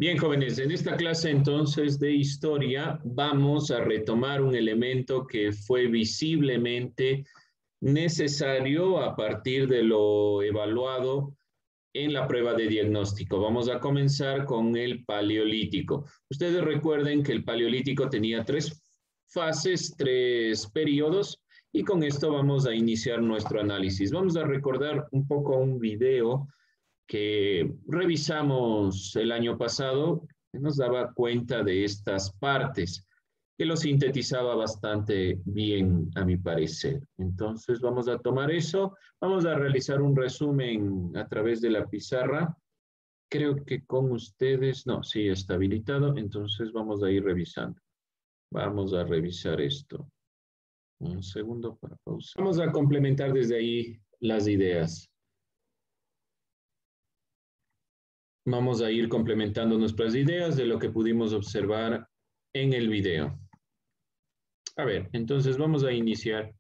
Bien, jóvenes, en esta clase entonces de historia vamos a retomar un elemento que fue visiblemente necesario a partir de lo evaluado en la prueba de diagnóstico. Vamos a comenzar con el Paleolítico. Ustedes recuerden que el Paleolítico tenía tres fases, tres periodos, y con esto vamos a iniciar nuestro análisis. Vamos a recordar un poco un video que revisamos el año pasado, que nos daba cuenta de estas partes, que lo sintetizaba bastante bien, a mi parecer. Entonces vamos a tomar eso, vamos a realizar un resumen a través de la pizarra. Creo que con ustedes, no, sí está habilitado, entonces vamos a ir revisando. Vamos a revisar esto. Un segundo para pausar. Vamos a complementar desde ahí las ideas. Vamos a ir complementando nuestras ideas de lo que pudimos observar en el video. A ver, entonces vamos a iniciar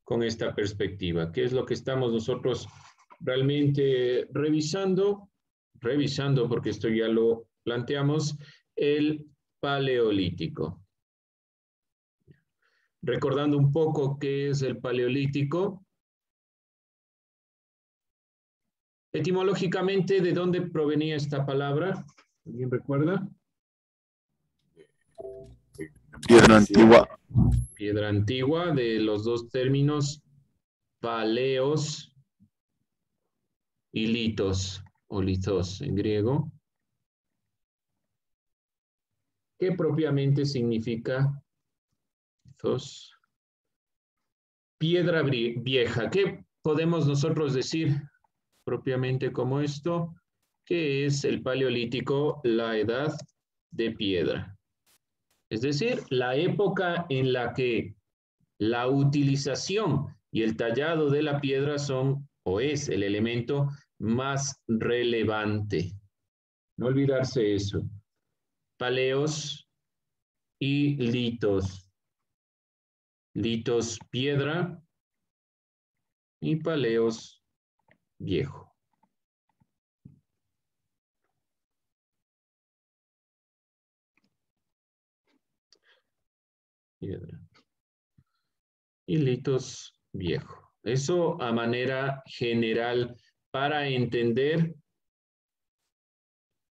con esta perspectiva. ¿Qué es lo que estamos nosotros realmente revisando? Revisando, porque esto ya lo planteamos, el Paleolítico. Recordando un poco qué es el Paleolítico. Etimológicamente, ¿de dónde provenía esta palabra? ¿Alguien recuerda? Piedra antigua. Piedra antigua, de los dos términos paleos y litos, o litos en griego, que propiamente significa litos, piedra vieja. ¿Qué podemos nosotros decir propiamente como esto? Que es el Paleolítico, la edad de piedra. Es decir, la época en la que la utilización y el tallado de la piedra son o es el elemento más relevante. No olvidarse eso. Paleos y litos. Litos piedra y paleos viejo. Piedra. Y litos viejo. Eso a manera general para entender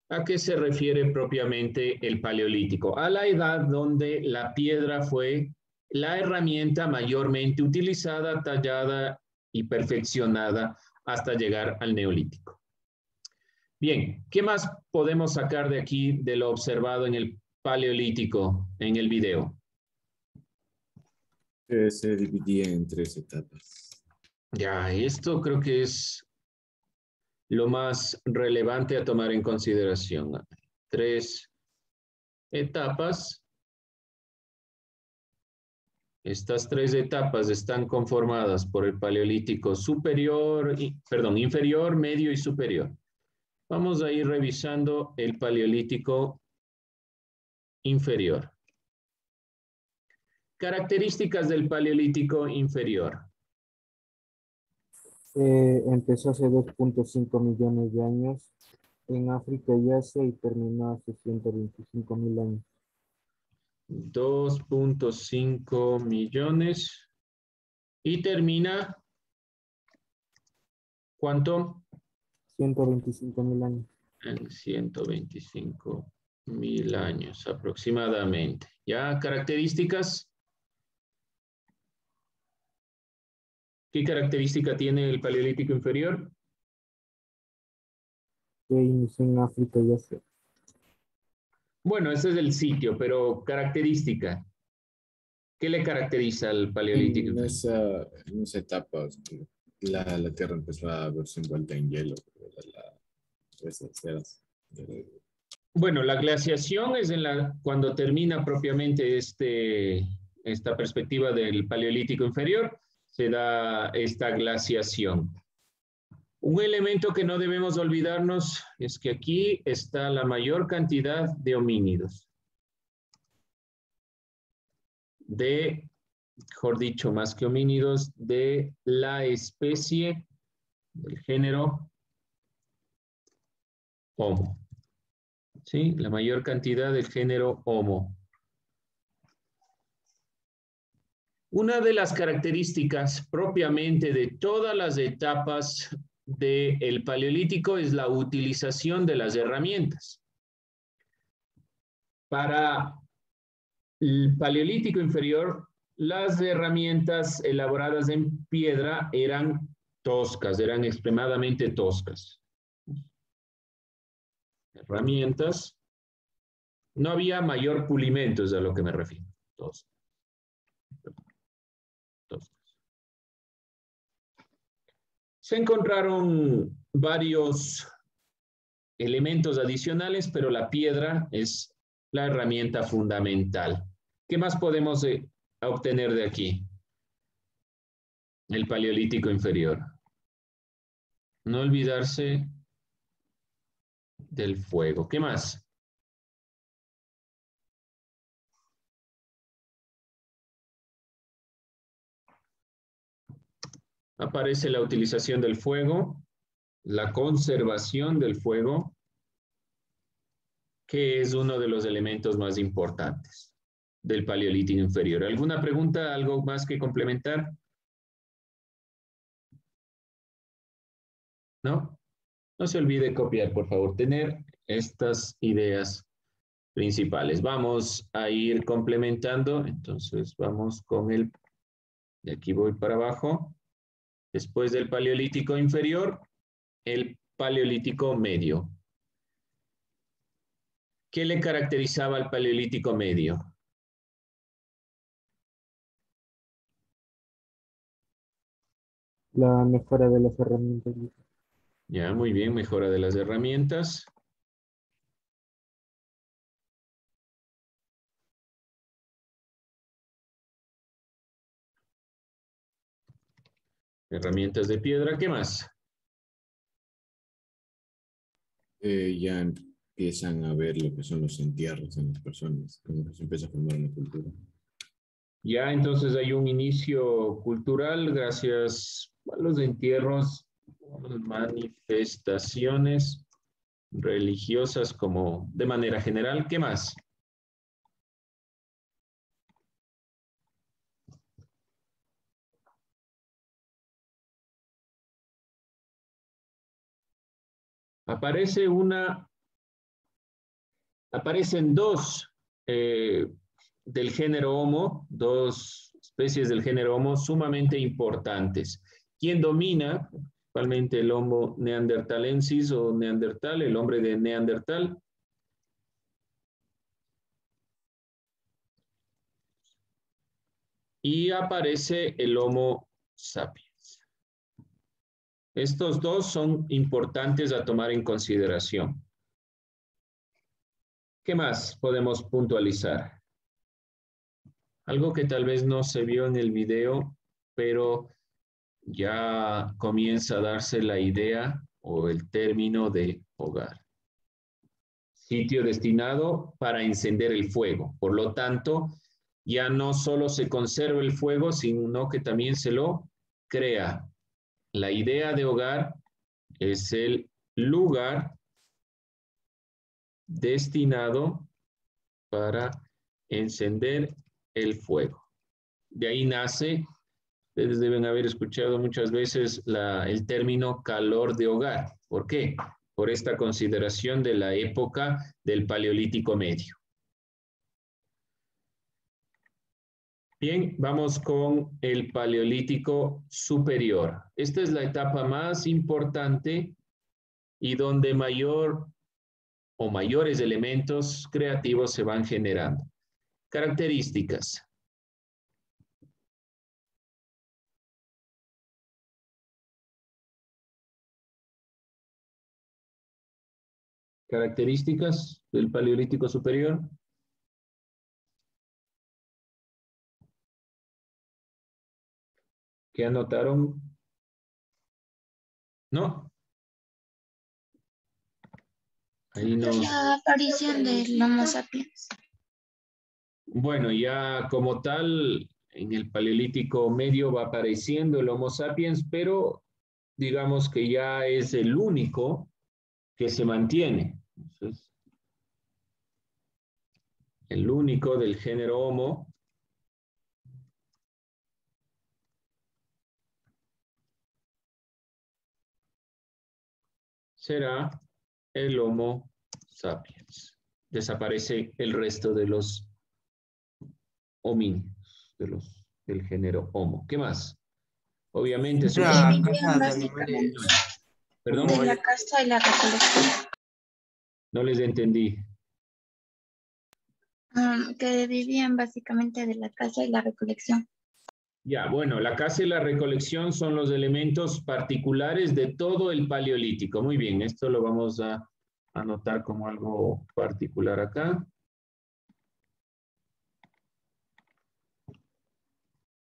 a qué se refiere propiamente el Paleolítico. A la edad donde la piedra fue la herramienta mayormente utilizada, tallada y perfeccionada hasta llegar al Neolítico. Bien, ¿qué más podemos sacar de aquí de lo observado en el Paleolítico en el video? Se dividía en 3 etapas. Ya, esto creo que es lo más relevante a tomar en consideración. 3 etapas. Estas 3 etapas están conformadas por el Paleolítico inferior, medio y superior. Vamos a ir revisando el Paleolítico inferior. Características del Paleolítico inferior. Empezó hace 2.5 millones de años en África y Asia y terminó hace 125.000 años. 2.5 millones. Y termina, ¿cuánto? 125.000 años. En 125.000 años aproximadamente. ¿Ya características? ¿Qué característica tiene el Paleolítico inferior? Que inició en África y Asia. Bueno, ese es el sitio, pero característica. ¿Qué le caracteriza al Paleolítico En inferior? esa etapa, la Tierra empezó a verse envuelta en hielo. Esas eras. Bueno, la glaciación es cuando termina propiamente esta perspectiva del Paleolítico inferior, se da esta glaciación. Un elemento que no debemos olvidarnos es que aquí está la mayor cantidad de homínidos. Mejor dicho, más que homínidos, de la especie del género Homo. ¿Sí? La mayor cantidad del género Homo. Una de las características propiamente de todas las etapas del Paleolítico es la utilización de las herramientas. Para el Paleolítico inferior, las herramientas elaboradas en piedra eran toscas, eran extremadamente toscas. Herramientas. No había mayor pulimento, es a lo que me refiero. Toscas. Se encontraron varios elementos adicionales, pero la piedra es la herramienta fundamental. ¿Qué más podemos obtener de aquí? El Paleolítico inferior. No olvidarse del fuego. ¿Qué más? Aparece la utilización del fuego, la conservación del fuego, que es uno de los elementos más importantes del Paleolítico inferior. ¿Alguna pregunta? ¿Algo más que complementar? ¿No? No se olvide copiar, por favor, tener estas ideas principales. Vamos a ir complementando, entonces vamos con el, de aquí voy para abajo, después del Paleolítico inferior, el Paleolítico medio. ¿Qué le caracterizaba al Paleolítico medio? La mejora de las herramientas. Ya, muy bien, mejora de las herramientas. Herramientas de piedra, ¿qué más? Ya empiezan a ver lo que son los entierros en las personas, como que se empieza a formar una cultura. Ya entonces hay un inicio cultural gracias a los entierros, manifestaciones religiosas como de manera general. ¿Qué más? Aparecen dos del género Homo, dos especies del género Homo sumamente importantes. ¿Quién domina? Principalmente el Homo neanderthalensis o neandertal, el hombre de Neandertal. Y aparece el Homo sapiens. Estos dos son importantes a tomar en consideración. ¿Qué más podemos puntualizar? Algo que tal vez no se vio en el video, pero ya comienza a darse la idea o el término de hogar. Sitio destinado para encender el fuego. Por lo tanto, ya no solo se conserva el fuego, sino que también se lo crea. La idea de hogar es el lugar destinado para encender el fuego. De ahí nace, ustedes deben haber escuchado muchas veces el término calor de hogar. ¿Por qué? Por esta consideración de la época del Paleolítico medio. Bien, vamos con el Paleolítico superior. Esta es la etapa más importante y donde mayor o mayores elementos creativos se van generando. Características. Características del Paleolítico superior. ¿Qué anotaron? ¿No? Ahí no. La aparición del Homo sapiens. Bueno, ya como tal, en el Paleolítico medio va apareciendo el Homo sapiens, pero digamos que ya es el único que se mantiene. Entonces, el único del género Homo, será el Homo sapiens. Desaparece el resto de los homínidos, del género Homo. ¿Qué más? Obviamente son... Que La vivían caza de básicamente animales. Perdón, de la caza y la recolección. no les entendí. Que vivían básicamente de la caza y la recolección. Ya, bueno, la caza y la recolección son los elementos particulares de todo el Paleolítico. Muy bien, esto lo vamos a anotar como algo particular acá.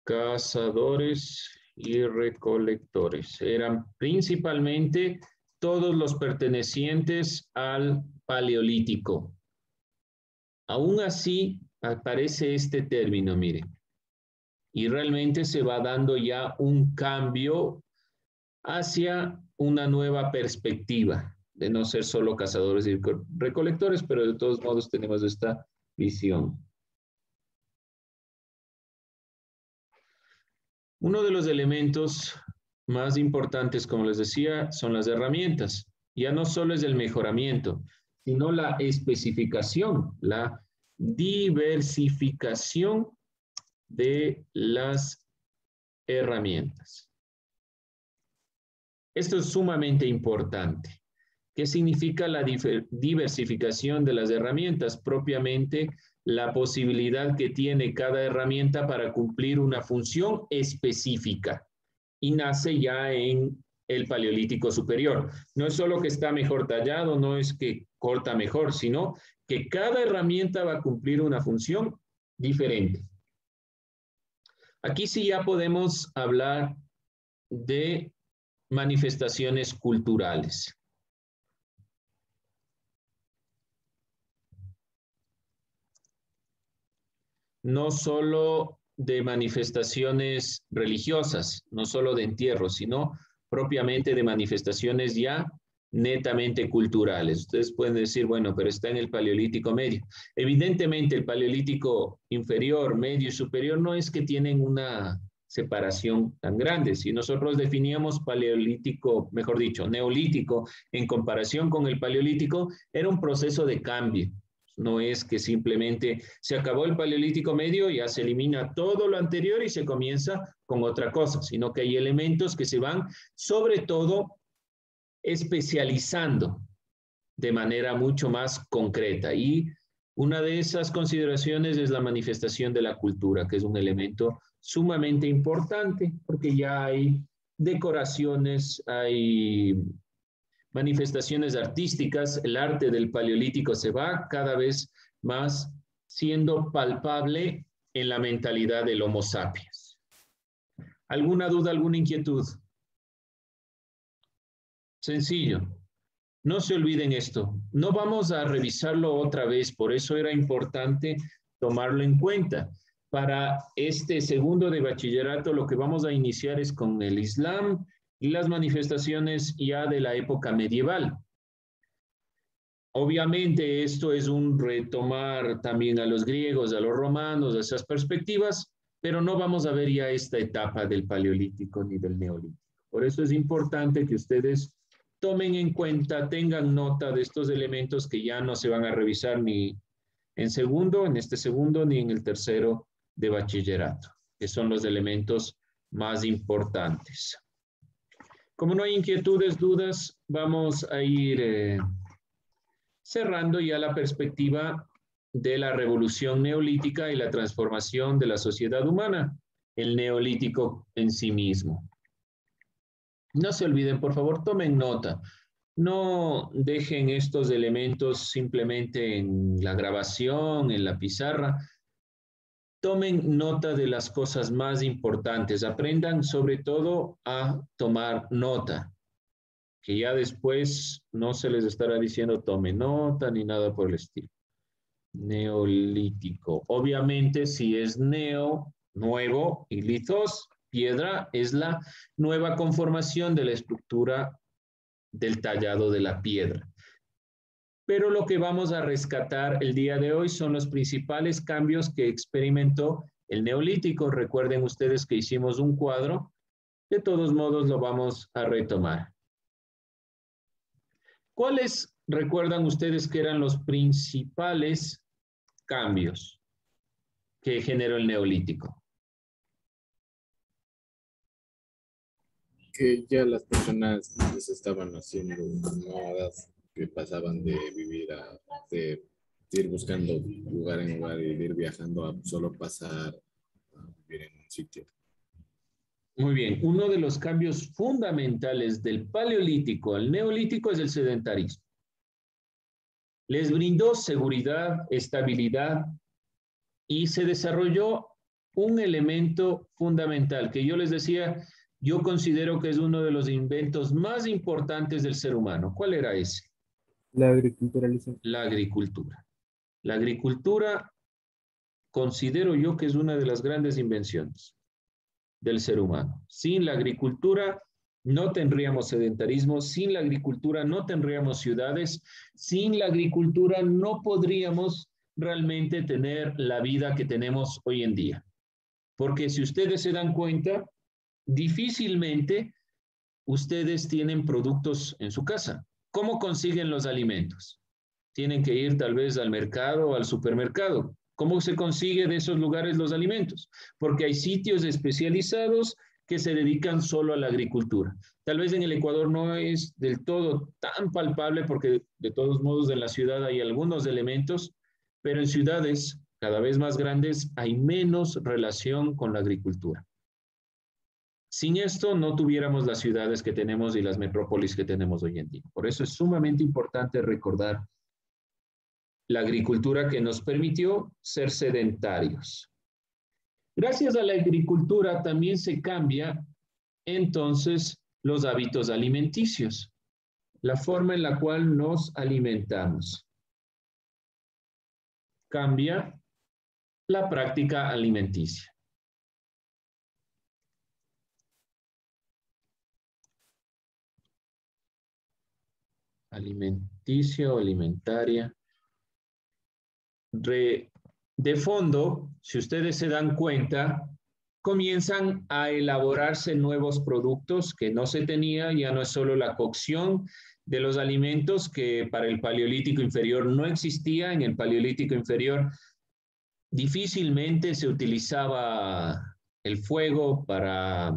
Cazadores y recolectores. Eran principalmente todos los pertenecientes al Paleolítico. Aún así, aparece este término, mire. Y realmente se va dando ya un cambio hacia una nueva perspectiva, de no ser solo cazadores y recolectores, pero de todos modos tenemos esta visión. Uno de los elementos más importantes, como les decía, son las herramientas. Ya no solo es el mejoramiento, sino la especificación, la diversificación de las herramientas. Esto es sumamente importante. ¿Qué significa la diversificación de las herramientas? Propiamente la posibilidad que tiene cada herramienta para cumplir una función específica. Y nace ya en el Paleolítico Superior. No es solo que está mejor tallado, no es que corta mejor, sino que cada herramienta va a cumplir una función diferente. Aquí sí ya podemos hablar de manifestaciones culturales. No solo de manifestaciones religiosas, no solo de entierros, sino propiamente de manifestaciones ya netamente culturales. Ustedes pueden decir, bueno, pero está en el Paleolítico Medio. Evidentemente, el Paleolítico inferior, medio y superior no es que tienen una separación tan grande. Si nosotros definíamos Paleolítico, mejor dicho, Neolítico, en comparación con el Paleolítico, era un proceso de cambio. No es que simplemente se acabó el Paleolítico Medio, ya se elimina todo lo anterior y se comienza con otra cosa, sino que hay elementos que se van, sobre todo, especializando de manera mucho más concreta. Y una de esas consideraciones es la manifestación de la cultura, que es un elemento sumamente importante, porque ya hay decoraciones, hay manifestaciones artísticas, el arte del Paleolítico se va cada vez más siendo palpable en la mentalidad del Homo sapiens. ¿Alguna duda, alguna inquietud? Sencillo. No se olviden esto. No vamos a revisarlo otra vez, por eso era importante tomarlo en cuenta. Para este segundo de bachillerato lo que vamos a iniciar es con el Islam y las manifestaciones ya de la época medieval. Obviamente esto es un retomar también a los griegos, a los romanos, a esas perspectivas, pero no vamos a ver ya esta etapa del Paleolítico ni del Neolítico. Por eso es importante que ustedes tomen en cuenta, tengan nota de estos elementos que ya no se van a revisar ni en segundo, en este segundo, ni en el tercero de bachillerato, que son los elementos más importantes. Como no hay inquietudes, dudas, vamos a ir cerrando ya la perspectiva de la revolución neolítica y la transformación de la sociedad humana, el neolítico en sí mismo. No se olviden, por favor, tomen nota. No dejen estos elementos simplemente en la grabación, en la pizarra. Tomen nota de las cosas más importantes. Aprendan sobre todo a tomar nota, que ya después no se les estará diciendo tome nota ni nada por el estilo. Neolítico. Obviamente, si es neo, nuevo, y litos, piedra, es la nueva conformación de la estructura del tallado de la piedra. pero lo que vamos a rescatar el día de hoy son los principales cambios que experimentó el Neolítico. Recuerden ustedes que hicimos un cuadro, de todos modos lo vamos a retomar. ¿Cuáles recuerdan ustedes que eran los principales cambios que generó el Neolítico? Que ya las personas pues, estaban haciendo nómadas, que pasaban de vivir de ir buscando lugar en lugar y de ir viajando a solo pasar a vivir en un sitio. Muy bien, uno de los cambios fundamentales del Paleolítico al Neolítico es el sedentarismo. Les brindó seguridad, estabilidad y se desarrolló un elemento fundamental que yo les decía, yo considero que es uno de los inventos más importantes del ser humano. ¿Cuál era ese? La agriculturalización. La agricultura. La agricultura considero yo que es una de las grandes invenciones del ser humano. Sin la agricultura no tendríamos sedentarismo, sin la agricultura no tendríamos ciudades, sin la agricultura no podríamos realmente tener la vida que tenemos hoy en día. Porque si ustedes se dan cuenta, difícilmente ustedes tienen productos en su casa. ¿Cómo consiguen los alimentos? Tienen que ir tal vez al mercado o al supermercado. ¿Cómo se consigue de esos lugares los alimentos? Porque hay sitios especializados que se dedican solo a la agricultura. Tal vez en el Ecuador no es del todo tan palpable porque de todos modos en la ciudad hay algunos elementos, pero en ciudades cada vez más grandes hay menos relación con la agricultura. Sin esto no tuviéramos las ciudades que tenemos y las metrópolis que tenemos hoy en día. Por eso es sumamente importante recordar la agricultura que nos permitió ser sedentarios. Gracias a la agricultura también se cambia entonces los hábitos alimenticios, la forma en la cual nos alimentamos. Cambia la práctica alimenticia. Alimenticia o alimentaria. De fondo, si ustedes se dan cuenta, comienzan a elaborarse nuevos productos que no se tenía, ya no es solo la cocción de los alimentos que para el Paleolítico inferior no existía. En el Paleolítico inferior difícilmente se utilizaba el fuego para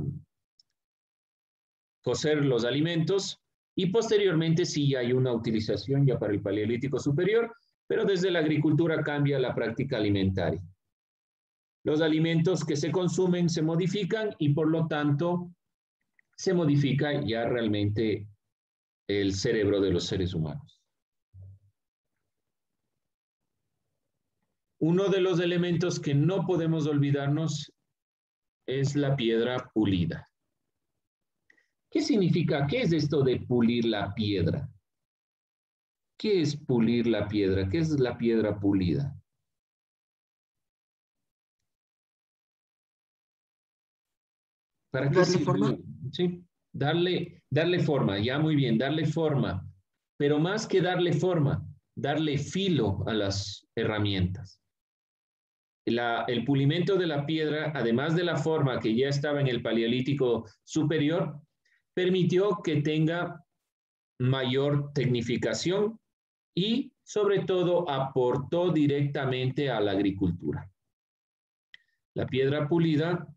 cocer los alimentos y posteriormente sí hay una utilización ya para el Paleolítico superior, pero desde la agricultura cambia la práctica alimentaria. Los alimentos que se consumen se modifican y por lo tanto se modifica ya realmente el cerebro de los seres humanos. Uno de los elementos que no podemos olvidarnos es la piedra pulida. ¿Qué significa? ¿Qué es esto de pulir la piedra? ¿Qué es pulir la piedra? ¿Qué es la piedra pulida? ¿Para qué ¿Darle forma? Sí, darle forma, ya muy bien, darle forma. Pero más que darle forma, darle filo a las herramientas. El pulimento de la piedra, además de la forma que ya estaba en el Paleolítico superior, permitió que tenga mayor tecnificación y, sobre todo, aportó directamente a la agricultura. La piedra pulida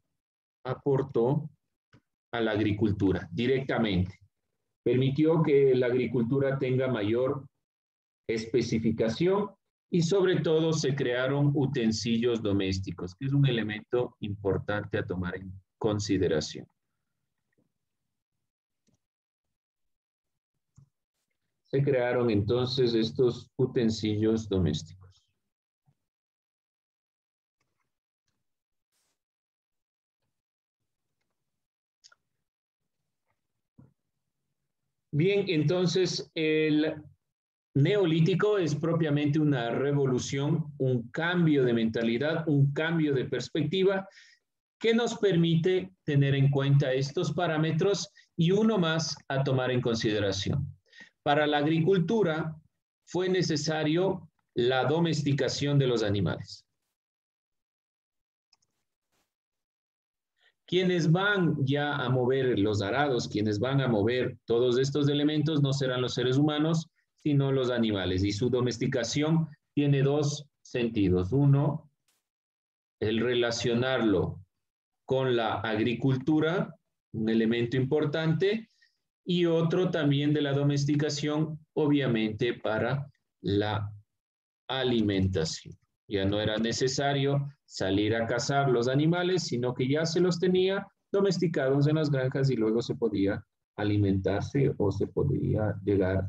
aportó a la agricultura directamente. Permitió que la agricultura tenga mayor especificación y, sobre todo, se crearon utensilios domésticos, que es un elemento importante a tomar en consideración. Se crearon entonces estos utensilios domésticos. Bien, entonces el Neolítico es propiamente una revolución, un cambio de mentalidad, un cambio de perspectiva que nos permite tener en cuenta estos parámetros y uno más a tomar en consideración. Para la agricultura fue necesario la domesticación de los animales. Quienes van ya a mover los arados, quienes van a mover todos estos elementos no serán los seres humanos, sino los animales. Y su domesticación tiene dos sentidos. Uno, el relacionarlo con la agricultura, un elemento importante, y otro también de la domesticación, obviamente, para la alimentación. Ya no era necesario salir a cazar los animales, sino que ya se los tenía domesticados en las granjas y luego se podía alimentarse o se podía llegar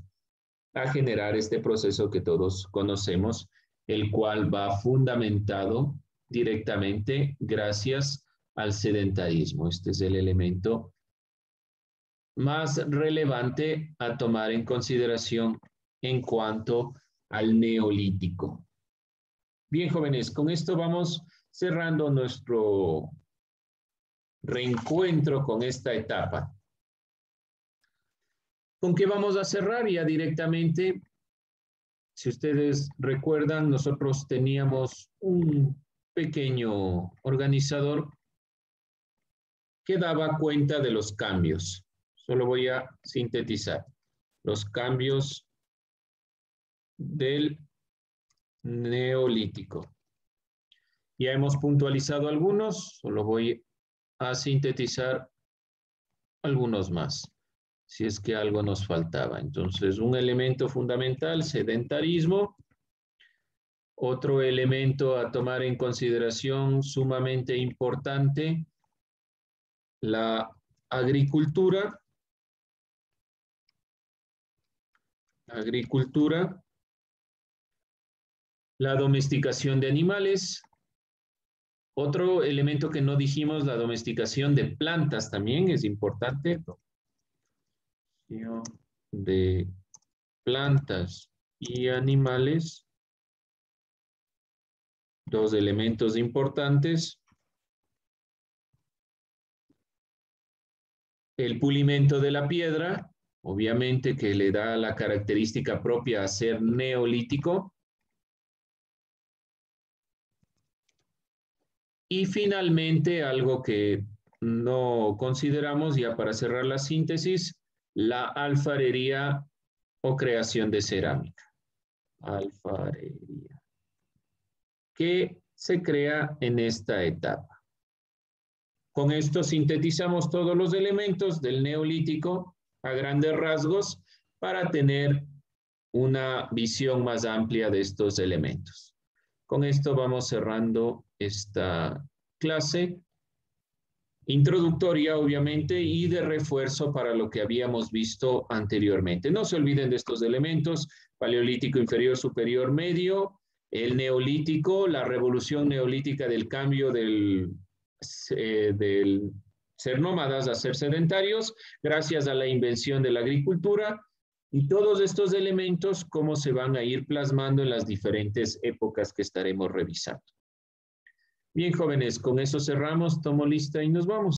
a generar este proceso que todos conocemos, el cual va fundamentado directamente gracias al sedentarismo. Este es el elemento más relevante a tomar en consideración en cuanto al neolítico. Bien, jóvenes, con esto vamos cerrando nuestro reencuentro con esta etapa. ¿Con qué vamos a cerrar? Ya directamente, si ustedes recuerdan, nosotros teníamos un pequeño organizador que daba cuenta de los cambios. Solo voy a sintetizar los cambios del neolítico. Ya hemos puntualizado algunos, solo voy a sintetizar algunos más, si es que algo nos faltaba. Entonces, un elemento fundamental, sedentarismo. Otro elemento a tomar en consideración sumamente importante, la agricultura. La domesticación de animales. Otro elemento que no dijimos, la domesticación de plantas también es importante. De plantas y animales. Dos elementos importantes. El pulimento de la piedra, obviamente que le da la característica propia a ser neolítico. Y finalmente, algo que no consideramos ya para cerrar la síntesis, la alfarería o creación de cerámica. Alfarería. Que se crea en esta etapa. Con esto sintetizamos todos los elementos del neolítico a grandes rasgos para tener una visión más amplia de estos elementos. Con esto vamos cerrando esta clase introductoria, obviamente, y de refuerzo para lo que habíamos visto anteriormente. No se olviden de estos elementos: paleolítico inferior, superior, medio, el neolítico, la revolución neolítica del cambio del ser nómadas a ser sedentarios, gracias a la invención de la agricultura, y todos estos elementos, cómo se van a ir plasmando en las diferentes épocas que estaremos revisando. Bien, jóvenes, con eso cerramos, tomo lista y nos vamos.